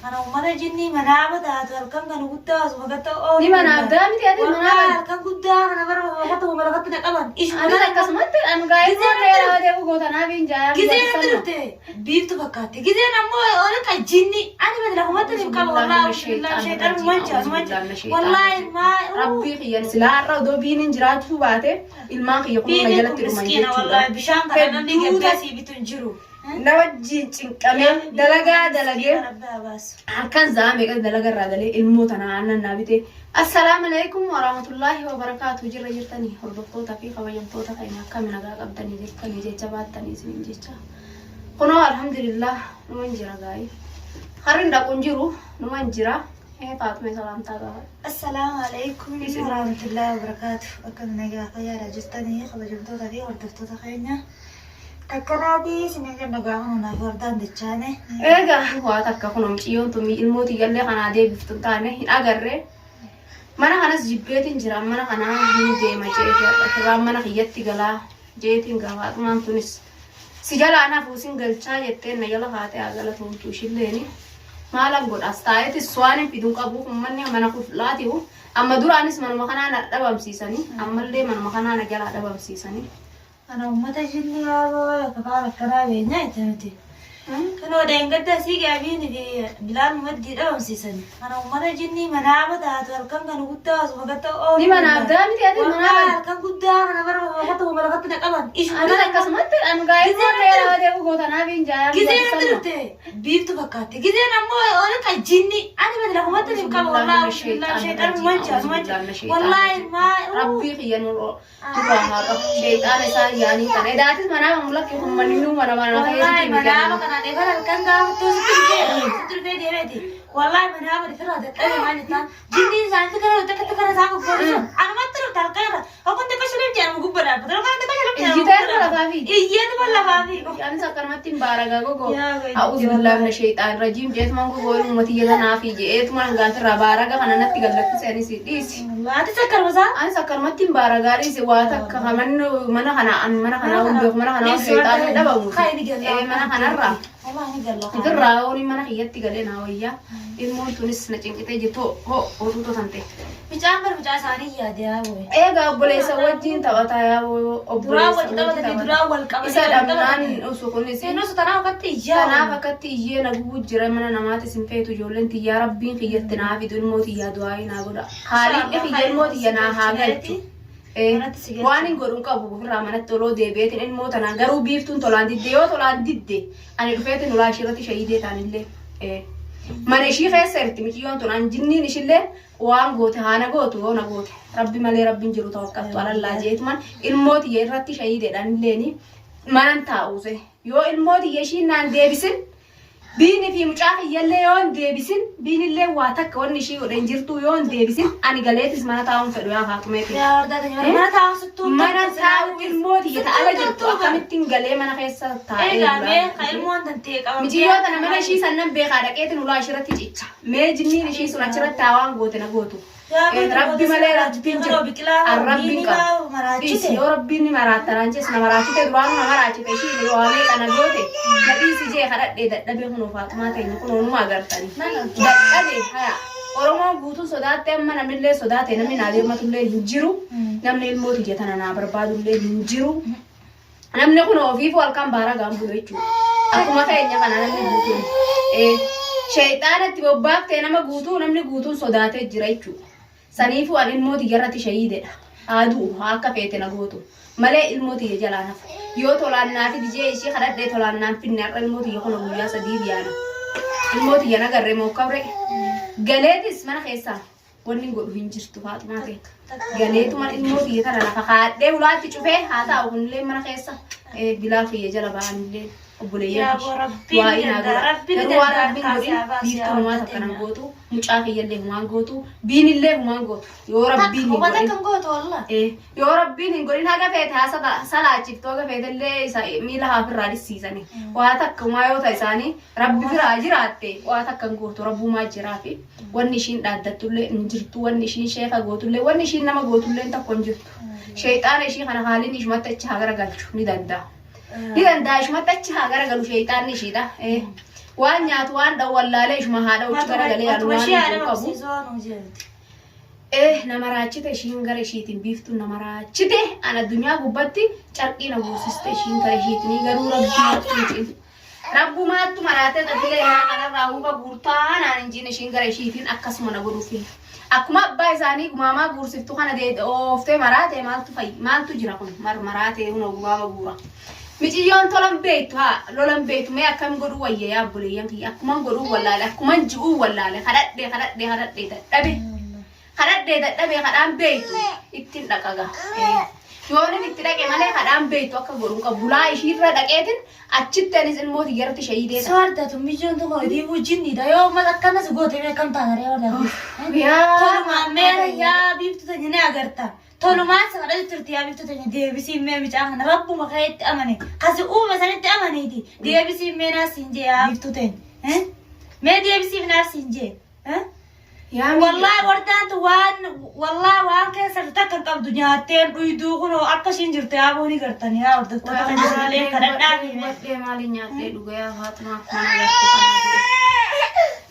أنا ومرة جني منابت هتركن كانوا قداس وقت أو دي منابت متى هذه منابت كان قداس أنا مرة وقت ومرقتنا كمان إيش أنا كسمت أنا قاعد أقول لك هذا وقت أنا بينجا كذا أنا درت بيت فكرت كذا أنا مو أنا كجني أنا بدل هم تدري كم والله شيطان منجا والله ما ربي خير سلا رودو بين جرات شو بعته الماء يكون مجال مسكينة والله بشان كنا نيجي بسي بتنجرو نوجي تنكمل دلقة كان زامي قد دلقة رادلي الموت أنا عنا النبي السلام عليكم ورحمة الله وبركاته جرى جرتني هربطوتا في خويمتوتا كينا كمنا قابتني جكني جيتشا باتني سنين جيتشا كنوا الحمد لله نوين جرى جاي خارين دا كنجرو نوين جرى فاطمة سلام تاغا السلام عليكم ورحمة الله وبركاته أكمنا قايا رجستني خويمتوتا في هربطوتا كينا Kakarabi sinigyan nagaano na Jordan de chane. Ega huwa takka kunom ciyon tumi ilmoti galle kana de biftun tane hin agarre. Mana kanas jibbetin jira mana kana hin de ma jeeta mana khiyatti gala jeetin gawa man tunis. Sijala ana fusin galcha yette na yala haate agala tuntu shilleeni. Malam god astaayati swaane pidun qabu manne mana kuflaati hu amma duraanis manuma kana na dhabamsiisani ammallee manuma kana na gala dhabamsiisani. أنا ومتى جني يا بابا كفارة كرابي نايت أنتي كانوا داين قد سيجي عبيني في بلاد مودي دوم سيسن أنا ومتى جني منابت هتركن كانوا قداس وقت أو دي منابت متى هذه منابت كان قدام أنا مرة وقت ومرقتنا كمان إيش أنا كسمت أنا قاعد أقول لك هذا وقت أنا بينجا كذا أنا درت بيت فكرت كذا أنا مو أنا كجني أنا بدل هم تدري كم والله شيطان منجا والله ما ربي خير نور تبارك شيطان إنسان يعني تنا إذا أنت منا مملك هم منو منا خير منا كنا نقول كان قام تسترجع ديرتي والله من هذا الفرع ده أنا ما نتان جدي زانت كنا وتكتكنا ساقو بقولون أنا ما تروح تلقيها أو كنت كشلم جانو مقبرة بدل كنت كشلم جانو جدار لفافي إيه ولا فافي أنا سكر ما تنبارك أقول أعوذ بالله من الشيطان الرجيم جيت ما نقول أمتي يلا نافي جيت ما نقول ترى بارك أنا نتقل لك سيني سيديس ما تسكر بس أنا سكر ما تنبارك على سواتك كمان من خنا وندوق من خنا الشيطان ده بقول من خنا الرا الرا وني من خيات تقلنا ويا المون تونس نجنكتي جتو هو تو تنتي بجامر ساري يا ديا وي إيه قبل سوتين تبعتا يا دراول إذا دمنان أسوقني سين نو ستنا وقت يا أنا فكرت يجي نقول جرمنا نمات سنفيتو جولن تيا ربي خياتنا في دون موت يا دعائي نقول خالي في الموت يا نهاجتي waan hin godhun qabu ofirraa manatti oloo deebi'eetiin inni mootana garuu biiftuun tolaan diddee yoo tolaan didde ani dhufeetiin ulaa ishirratti shahidee taanillee mana ishii keessa irti miciyyoon tun an jinniin ishillee waan goote haana gootu yoo na goote rabbi malee rabbiin jiru tawakkattu alallaa jeetuman ilmooti irratti shahideedhaan illeeni manan taa'uuse yoo ilmooti ishiin naan deebisin biini fi mucaa iyyalle yoon deebisin biinillee waa takka wanni ishii godhan jirtu yoon deebisin ani galeetis mana taa'uun fedhu yaa Faaxumeeti. Yaa Ordaan mana taa'uun sittuu mana taa'u ilmooti ta'ala jirtu akkamittiin galee mana keessa taa'ee jira. Mee ka ilmoon tantee qaba. Mijiyyoo tana mana ishii sannan beekaa dhaqeetiin ulaa ishirratti cicha. Mee jinniin ishii sun achirratti taawaan goote na gootu. Rabbi malee rabbiin jiru. Rabbiin qaba. Yoo rabbiin maraattanaan jees na maraachite duraan na maraachite ishii yoo amee kana goote nadhiisi jee kadhadhee dadhabee kunoo Faaxumaa ta'e kunoo numa agartani. Dadhabee haya. Oromoon guutuun sodaattee amma namnillee sodaate namni naa deematullee hin jiru. Namni ilmooti jetana naa barbaadullee hin jiru. Namni kun ofiif halkan baara gaambuu jechuudha. Akkuma keenya kana namni guutuun. Shayxaanatti bobbaaftee nama guutuu namni guutuun sodaatee jira jechuudha. Saniifuu an ilmooti irratti shahiidedha. Aduu akka feete na gootu. Malee ilmooti jalaa nafu. Yoo tolaan naafi dijee ishee kadhadhee tolaan naan finne har'a ilmooti kun guyyaa sadii biyaana. Ilmooti yana garree moo qabre. Galeetis mana keessaa wanni godhu hin jirtu Faaxumaa ta'e. Galeetuma ilmooti kana lafa kaadhee ulaatti cufee haa ta'u kunillee mana keessa bilaa fiyya jala ba'anillee. Obboleeyyan waa'ee naagura garuu waan rabbiin godhin biiftuu humaa takka nan gootu mucaa kiyyallee humaan gootu biinillee humaan gootu yoo rabbiin hin godhin yoo rabbiin hin godhin haga feete haa salaachiftu haga feetellee miila haafirraa dhisiisani waa takka humaa yoo ta'e isaanii rabbi biraa jiraatte waa takka hin gootu rabbumaa jiraafi wanni ishiin dhaaddattullee hin jirtu wanni ishiin sheeka gootullee wanni ishiin nama gootullee tokko hin jirtu sheexaana ishii kana haaliin ishumatti achi haa garagalchu ni danda'a. Ni danda'a ishumatti achi haa garagalu sheexaanni ishiidha. waan nyaatu waan dhawwallaalee ishuma haadha uchi garagalee alumaan qabu. Nama raachite ishiin gara ishiitiin biiftuu nama raachite an addunyaa gubbatti carqii na buusiste ishiin gara ishiitiin garuu rabbumaattu maraatee tafilee kanarraa huba guurtaa naan injiin ishiin gara ishiitiin akkasuma na godhuufi. Akkuma abbaa isaanii gumaamaa guursiftu kana ooftee maraatee maaltu jira kun maraatee hunoo gumaama guura. Miciyyoon tolan beektu lolan beektu mee akkam godhuu wayya yaabbuleeyyan kiyya akkuman godhuu wallaale akkuman ji'uu wallaale kadhadhee dadhabe. Kadhadhee dadhabee kadhaan beektu ittiin dhaqaga. Yoon itti dhaqe malee kadhaan beektu akka godhuu qabu. Bulaa ishiirra dhaqeetiin achitti anis ilmoo xiyyaratti shahiideedha. Soortatu mijoon tokko diibuu jinniidha yoo mas akkanas goote beekam taanaree oolaa. Tolumaan meera yaa biiftu tanya ni agarta. Tolumaan sakadha jirti yaa biiftu tanya deebisii mee micaa kana rabbuma kayetti amane. Kasi uume sanitti amaneeti. Deebisii mee naasiin jee yaa biiftu tanya. Mee deebisii naasiin jee. والله وان كسر تكن قبض نياتين دويدو كنو اكشين جرتي ابوني غرتني يا ورد تكن جرالي كددابي مالي نياتي دوغيا فاطمه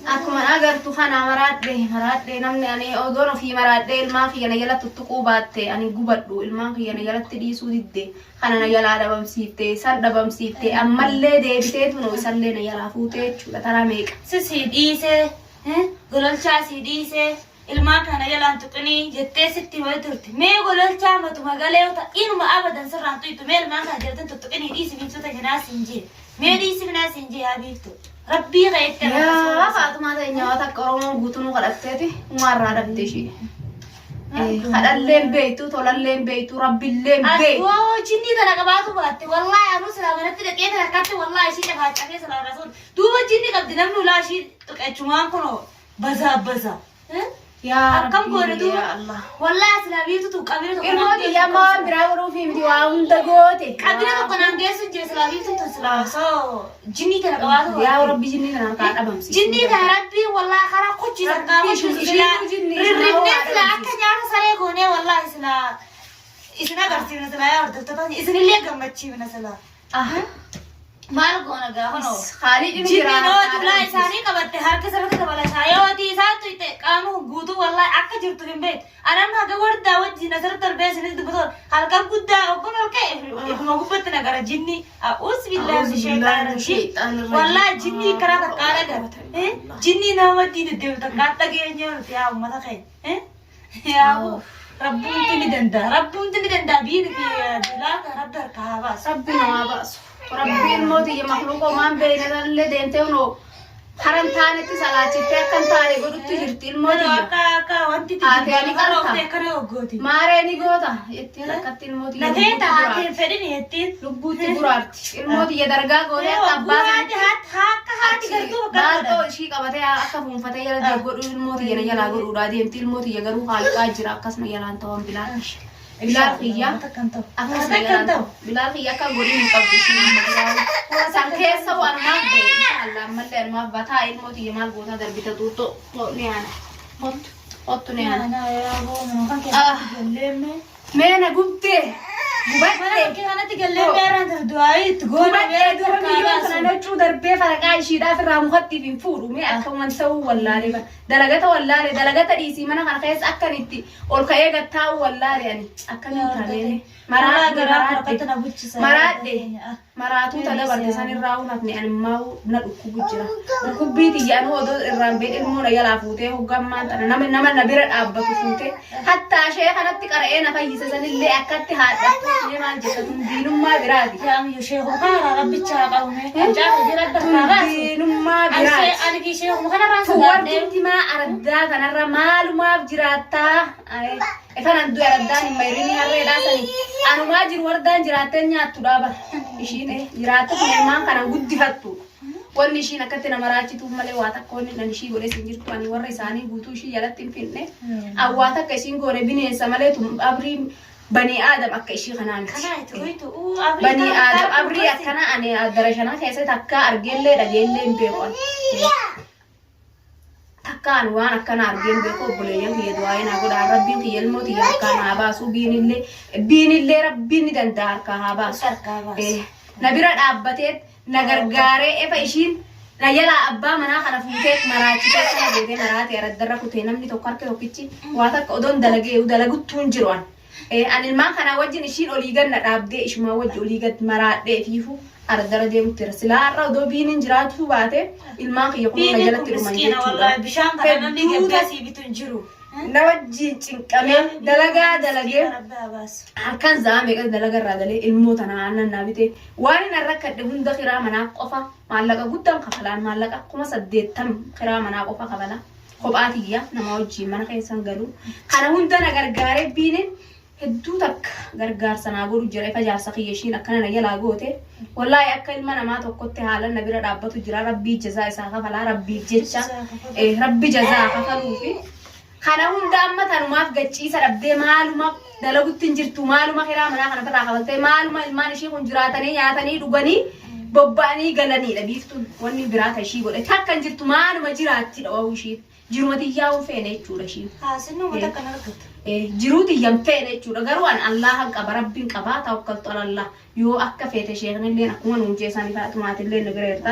اكما اغرتو خنا مراد نمني اني اودون في مراد الما في انا يلا تتقوباتي اني غبدو الما في انا يلا تديسو ديدي خنا يلا دبم سيفتي سر دبم سيفتي امله ديبتيتو نو سلينا يلا فوتي چولا تراميك سسي ديسه gololchaa si dhiise ilmaa kana jalaan tuqanii jettee sitti wali turte mee gololchaa matuma galeewta inuma abadan sirraan tuytu mee ilmaa kana jirtan tuttuqanii dhiisi biiftuta janaa siin jee mee dhiisi binaa siin jee yaa biiftu rabbii qayetti yaa faatumaa ta'e nyaata akka oromoon guutunuu kadhatteeti umaarraa dhabde ishee kadhalleen beektu tolalleen beektu rabbilleen beektu jinnii tana qabaatu baatte wallaahi anuu silaa manatti dhaqee tana akkatti wallaahi ishii dhafaacafee silaa rasuun duuba jinni qabdi namni ulaa ishii tuqachumaan kunoo baza akkam goone duuba wallaahi silaa biiftu tu qabina tokko ilmooti yammaan biraa godhuufi miti waa hunda goote qabina tokko naan geessu jee silaa biiftu tu silaa soo jinnii tana qabaatu yaa rabbi jinnii tana harkaa dhabamsi jinnii tana rabbii wallaahi karaa kuchisan qaabatu silaa rirribnee silaa akka nyaata saree goonee wallaahi silaa isin agarsiifna silaa yaa hordoftoota isinillee gammachiifna silaa maal goona gaafanoo jinnoo tulaa isaanii qabatte harka sararka dabalataa yoo isaattu itte qaama guutuu wallaahi akka jirtu hin beektu anan haga wardaa wajjin asirratti darbee isinis dubbatoon halkan guddaa obbon ol ka'e ifuma gubbatti nagara jinni a'uus billaahi sheetaan wallaahi jinni karaa takkaa dhagar jinni nama wajjin deddeebitu takkaa dhageenye nuti yaa ummata ka'e yaa rabbuunti ni danda'a biini fi bilaata rabbi harkaa haa baasu rabbi namaa baasu ربي الموت يمخلوق ومان بين اللي ونو حرم ثانيتي سلاچتي كان تاري غدت جرتي الموت كا وانتي تجي كرو ماريني غوتا يتي لكت الموت لكيتا هاتي فدني يتي لبوتي برارتي الموت يدرغا غوري ابا هات غرتو بارتو شي قبته اكفون فتي يلا غدو الموت يلا غدو دادي انت الموت يغرو حالقا جرا كسن يلان توم بلان Bilal khiyya kan godin qabdisi san keessa waan maabbe Allah malleen maabbata ilmooti yamal goota darbita tutto ni ana hottu ni ana meena gubte gubatte kanatti gallee meeraan dardu'aayi itti goona meera kana nacuu darbee faraqaa ishiidhaaf irraa mukatti fin fuudhu mee akka man ta'uu wallaale dalagata dhiisii mana kana keessa akkan itti ol ka'ee gattaa'u wallaale ani akkan hin taane maraatu ta dabarte san irraa hunafne ani maa'u na dhukkubu jira dhukkubbiiti yaanu odoo irraan bee ilmoo na yalaa fuutee hoggammaan tana nama na bira dhaabbatu fuutee hattaa ishee kanatti qara'ee na fayyisa sanillee akkatti haadha maal jettatun diinummaa biraati yaam sheekhu kana rabbicha qabume jaafa jira darbaas diinummaa biraati ani sheekhu kana raasa warti ma ardaa kanarra maalumaaf jiraattaa efanan du aradaan hin mayrini harreedhaa sani anumaa jiru wardaan jiraattee nyaattu dhaaba ishiin jiraatta kuneemaan kana guddifattu wanni ishiin akkatti nama raachituuf malee waa takka wanni nan ishii godhe siin jirtu ani warra isaanii guutuu ishii jalatti hin finne awwaa takka isiin goone bineensa malee tun abrii bani aadam akka ishii kanaan bani aadam abrii akkana ani darashana keessatti akka argeellee dhageellee hin beekan takkaan waan akkana argeen beeku obboleeyyan kiyya du'aayin haa godhaan rabbiin kiyya ilmooti harkaan haa baasu biinillee rabbiin ni danda'a harkaa haa baasu na bira dhaabbateet na gargaaree efa ishiin Rayala abbaa manaa kana fuutee maraachitee kana gootee maraatee araddarra kutee namni tokko harka tokkichi waa takka odoon dalaguttuu hin jiru an. Ani ilmaan kana wajjin ishiin olii ganna dhaabdee ishumaa wajji olii gad maraadhee fiifu araddarra deemutti jira. Silaa har'a odoo biiniin jiraatu baate ilmaan kiyya kun na jalatti dhuman jechuudha. Bishaan kana namni gaggeessii bitu hin jiru. Na wajjin cinqamee dalagaa dalagee halkan zaame qas dalagarraa galee ilmoota naannan naa bitee waan hin arrakkadhe hunda kiraa manaa qofa maallaqa guddaan kafalaan maallaqa 80 kiraa manaa qofa kafala kophaatiyya nama wajjin mana keessan galu kana hunda na gargaaree biiniin hedduu takka gargaarsa naa godhu jira ifa jaarsa kiyya ishiin akkana na jalaa goote wallaahi akka ilma namaa tokkotti haalan na bira dhaabbatu jira rabbii jazaa isaa kafalaa rabbii jecha rabbi jazaa kafaluufi kana hunda amma tanumaaf gachiisa dhabdee maaluma dalagutti hin jirtu maaluma kiraa manaa kana birraa kabaltee maaluma ilmaan ishii kun jiraatanii nyaatanii dhuganii bobba'anii galaniidha biiftuun wanni biraata ishii godhe takka hin jirtu maaluma jiraatti dhawuu ishii jirumati yaa'uu feene jechuudha ishii. Sinnuma takka na argatu. Jiruuti yan feene jechuudha garuu an Allahan qaba rabbiin qabaa tawakkaltu alallah yoo akka feete sheeknillee akkuma nuun jeesanii faaxumaatillee nu bireerta.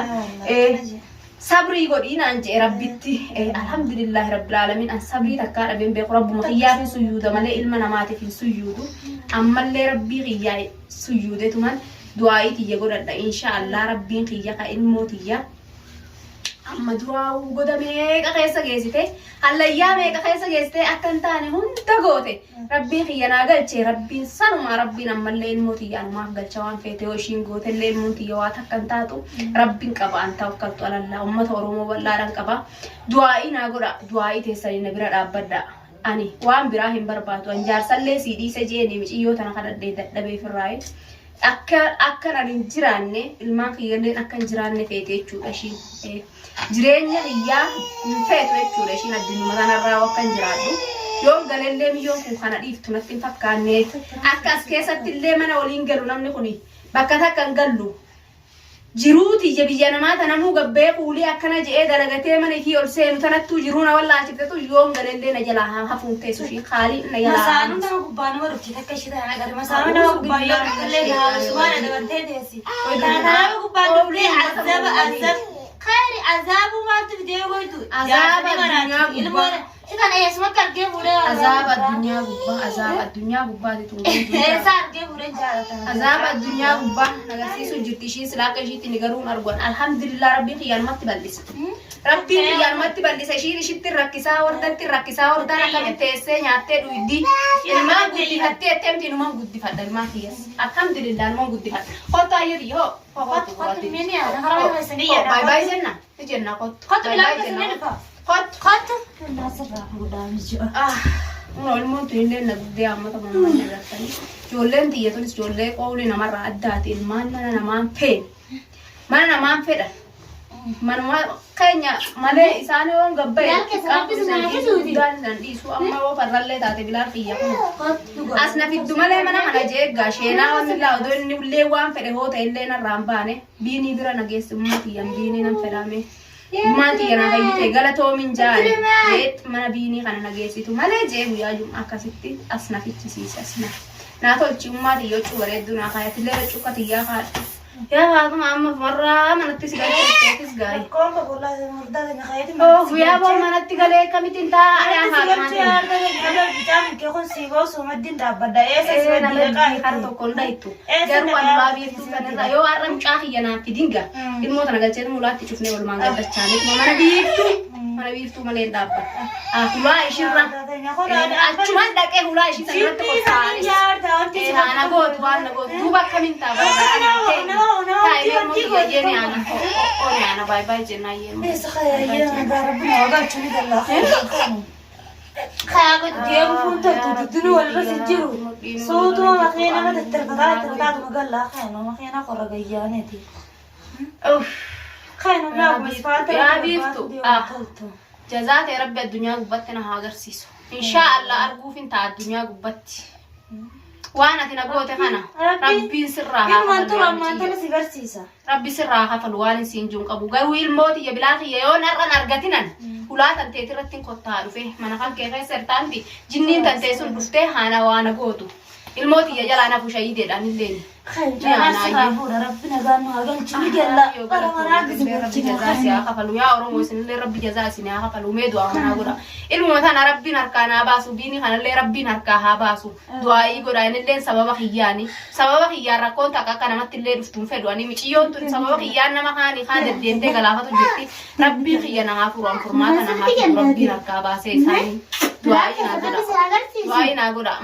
Sabri godina anje rabbitti alhamdulillah rabbil alamin an sabri takka dhaben be rabbu mukhiya fi suyuda male ilma namati fi suyudu ammalle rabbi khiya suyudetuman du'aiti ye godadda insha Allah rabbin khiya ka ilmotiya amma du'aa godame ka keessa geesite hallayya me ka keessa geesite akkan taane hunda goote rabbi khiya na galche rabbin sanuma rabbin ammalle ilmotiya ma galcha waan feete o shin goote le ilmotiya wa takkan taatu rabbin qaba an tawakkaltu ala Allah ummata oromo wallaran qaba du'aa na goda du'aa teessani na bira dhaabbadda ani waan biraa hin barbaadu an jaarsallee siidii jeeni miciyoo tana kadhadhee dadhabee firraa'e akka nan hin jiraanne ilmaan kiyyalleen akka hin jiraanne feete jechuudha ishiin jireenya hiyyaa hin feetu jechuudha ishiin addunyaa kanarraa akka hin jiraadhu yoon galellee miyyoon kun kana dhiiftu natti hin fakkaanne akka as keessatti illee mana waliin galu namni kun bakka takka hin gallu jiruuti biyya namaa tanamuu gabbee kuulii akkana je'ee dalagatee mana fi ol seenu tanattuu jiruuna wallaalchiftetu yoon galellee na jalaa hafuun teessu ishii khaalii na jalaa masaanuu nama gubbaa nama rutti takka ishii tana agarre masaanuu nama gubbaa yoo illee haa sumaana dabantee teessi nama gubbaa dublee azab خير عذاب ما تبدي ويدو عذاب الدنيا غبا كان ايه اسمك كرجه بوده عذاب الدنيا غبا عذاب الدنيا غبا ايه سارجه بوده جارتا عذاب الدنيا غبا نغسيسو جتيشي سلاكشي تنغرون ارغون الحمد لله ربي خيان ما تبلس ربي خيان ما تبلس شيء شيء تركيسا وردان كم تيسه نياته دويدي ما غدي حتى تمتي ما غدي فدل ما خيس الحمد لله ما غدي فدل قطا يريو قط مني انا هروح مسنيه باي باي جنة جنة قط بلا مسنيه قط الناس راح قدام جو no il monte in lena gudiamo ta mamma diratani jollen tiya tulis jolle qawli namarra addati il manna naman fe mana naman feda manuma kanya male isani on gabbe dan disu amma wo farralle taate bilar tiya asna fiddu male mana kana je gashena on la do ni le wan fede hota illena rambane bini bira nagesu mati yam bini nan fedame Mati yana kayyite galatoo min jaale jeet mana biinii kana nageessitu malee jee guyyaa jum'aa akkasitti as na fichisiise asna naa tolchi ummaati yoo cubareedduu naa kaayatillee raccuu katiyyaa kaadha yaa haatuma amma marraa manatti si galcheetteetis gaarii koomba bollaa murdaata na kaayati guyyaa boo manatti galee akkamitti taa'aa yaa haatuma kara tokkoon dhayittu garuu walbaa biiftuu kanirra yoo har'a mucaa kiyya naaf fidinga ilmoota nagalcheetu mulaatti cufnee walumaan galchaaniif mana biiftuu malee hin dhaabbata hulaa ishirra achumaan dhaqee hulaa ishii sanarratti qottaanis ana gootu waan na gootu duuba akkamiin ta'a taa'ee mootii jeeni ana ooni ana baay baay jennaa yeemu خياغ ديو فونت تدنو ولا سجيرو صوتو ما خينا ما تترفضات مقلا خينا ما خينا قرغيانتي اوف خينا لا مسفات يا بيفتو جزات يا رب الدنيا غبتنا هاغرسيسو ان شاء الله ارجو فين تاع الدنيا غبتي وانا تنقوت خنا ربي سرها ما انت سيغرسيسا ربي سرها فالوالين سينجون قبو غيرو الموت يا بلاخي يا نرغتنا ولا تنتي ترتين كوتا فيه ما نخل كيف سرتان دي جنين تنتي سن دفته هانا وانا غوتو الموت يجعل أنا فشيء ده أنا اللين خير جانا سرابورا ربنا قالنا قال شو يلا أنا مراقز ربي جزاسي أخفلو يا أورو سن اللي ربي جزاسي نها أخفلو ميدو أنا أقوله الموت أنا ربي نركانا باسو بيني خان اللي ربي نركاها باسو دعائي قولا إن اللين سبب خياني سبب خيان ركون تكا كنا مت اللي رفتم فدواني مشيون تون سبب خيان نما خاني خان الدين ده قلافة تجتي ربي خيانا هافوران فرماتنا هافور ربي نركا باسي ساني دعائي نقوله